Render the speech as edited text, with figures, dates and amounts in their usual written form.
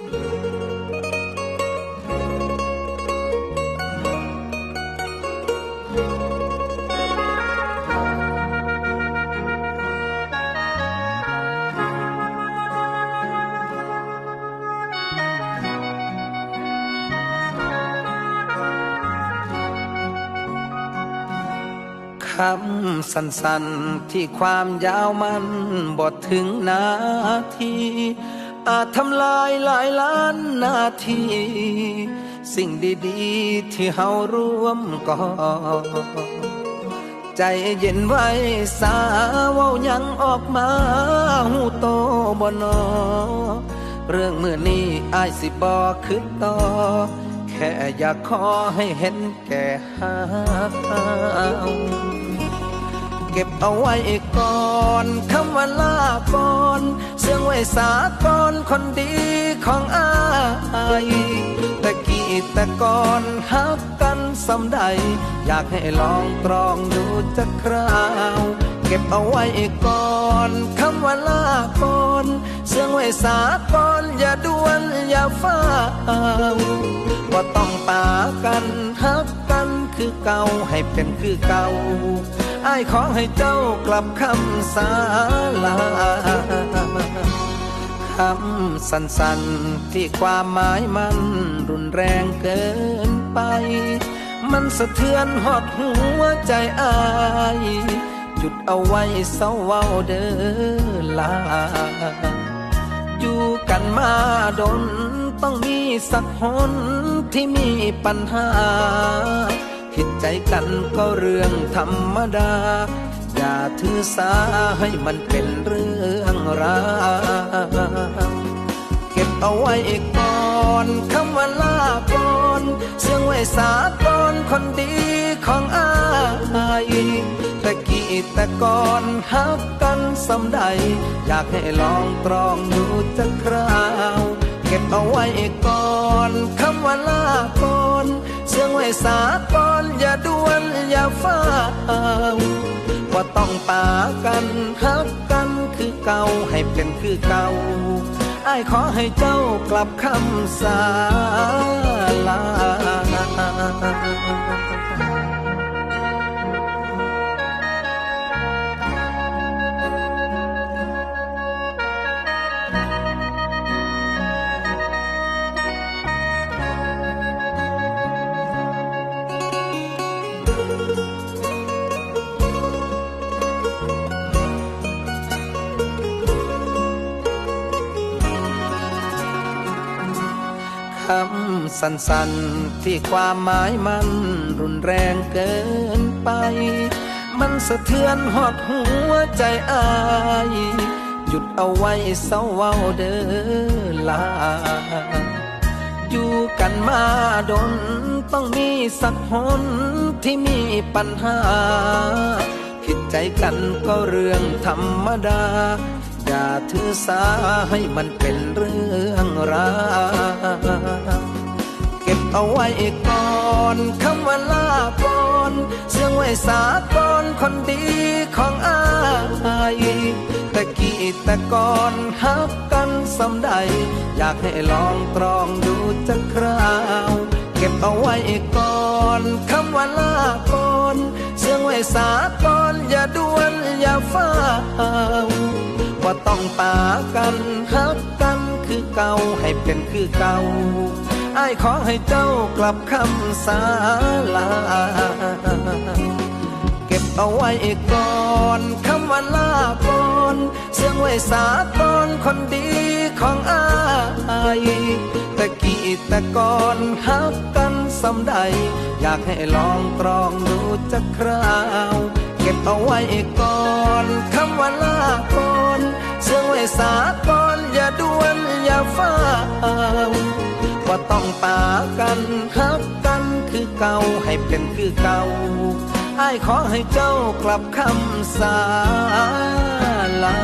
คำสั้นๆที่ความยาวมันบทถึงนาทีอาจทำลายหลายล้านนาทีสิ่งดีๆที่เฮาร่วมก่อใจเย็นไว้สาเว้ายังออกมาหูโตบ่นอเรื่องมื้อนี้อ้ายสิบ่คิดต่อแค่อยากขอให้เห็นแก่หาเก็บเอาไว้ก่อนคำว่าลาก่อนเสื่องไว้สาก่อนคนดีของอ้ายตะกี้แต่ก่อนฮักกันสำใดอยากให้ลองตรองดูจักคราวเก็บเอาไว้ก่อนคำว่าลาก่อนเสื่องไว้สาก่อนอย่าด่วนอย่าฟ้าวบ่ต้องปากันฮักกันคือเก่าให้เป็นคือเก่าอ้ายขอให้เจ้ากลับคำสาลาคำสั้นๆที่ความหมายมันรุนแรงเกินไปมันสะเทือนหอดหัวใจอ้ายหยุดเอาไว้เศร้าเว้าเด้อลาอยู่กันมาดนต้องมีสักหนที่มีปัญหาผิดใจกันก็เรื่องธรรมดาอย่าถือสาให้มันเป็นเรื่องราวเก็บเอาไว้ก่อนคำว่าลาก่อนเสื่องไว้สาก่อนคนดีของอ้ายตะกี้แต่ก่อนฮักกันสำใดอยากให้ลองตรองดูจักคราวเก็บเอาไว้ก่อนคำว่าลาก่อนเสื่องไว้สาก่อนอย่าด่วนอย่าฟ้าวว่าต้องปากันฮักกันคือเก่าให้เป็นคือเก่าอ้ายขอให้เจ้ากลับคำสาลาคำสั้นๆที่ความหมายมันรุนแรงเกินไปมันสะเทือนหอดหัวใจอ้ายหยุดเอาไว้เศร้าเว้าเด้อลาอยู่กันมาดนต้องมีสักหนที่มีปัญหาผิดใจกันก็เรื่องธรรมดาอย่าถือสาให้มันเป็นเรื่องราวเก็บเอาไว้ก่อนคำว่าลาก่อนเสื่องไว้สาก่อนคนดีของอ้ายตะกี้แต่ก่อนฮักกันสำใดอยากให้ลองตรองดูจักคราวเก็บเอาไว้ก่อนคำว่าลาก่อนเสื่องไว้สาก่อนอย่าด่วนอย่าฟ้าวว่าต้องปากันฮักกันคือเก่าให้เป็นคือเก่าอ้ายขอให้เจ้ากลับคำสาลาเก็บเอาไว้ก่อนคำว่าลาก่อนเสื่องไว้สาก่อนคนดีของอ้ายตะกี้แต่ก่อนฮักกันสำใดอยากให้ลองตรองดูจักคราวเก็บเอาไว้ก่อนคำว่าลาก่อนเสื่องไว้สาก่อนอย่าด่วนอย่าฟ้าวว่าต้องปากันฮักกันคือเก่าให้เป็นคือเก่าอ้ายขอให้เจ้ากลับคำสาลา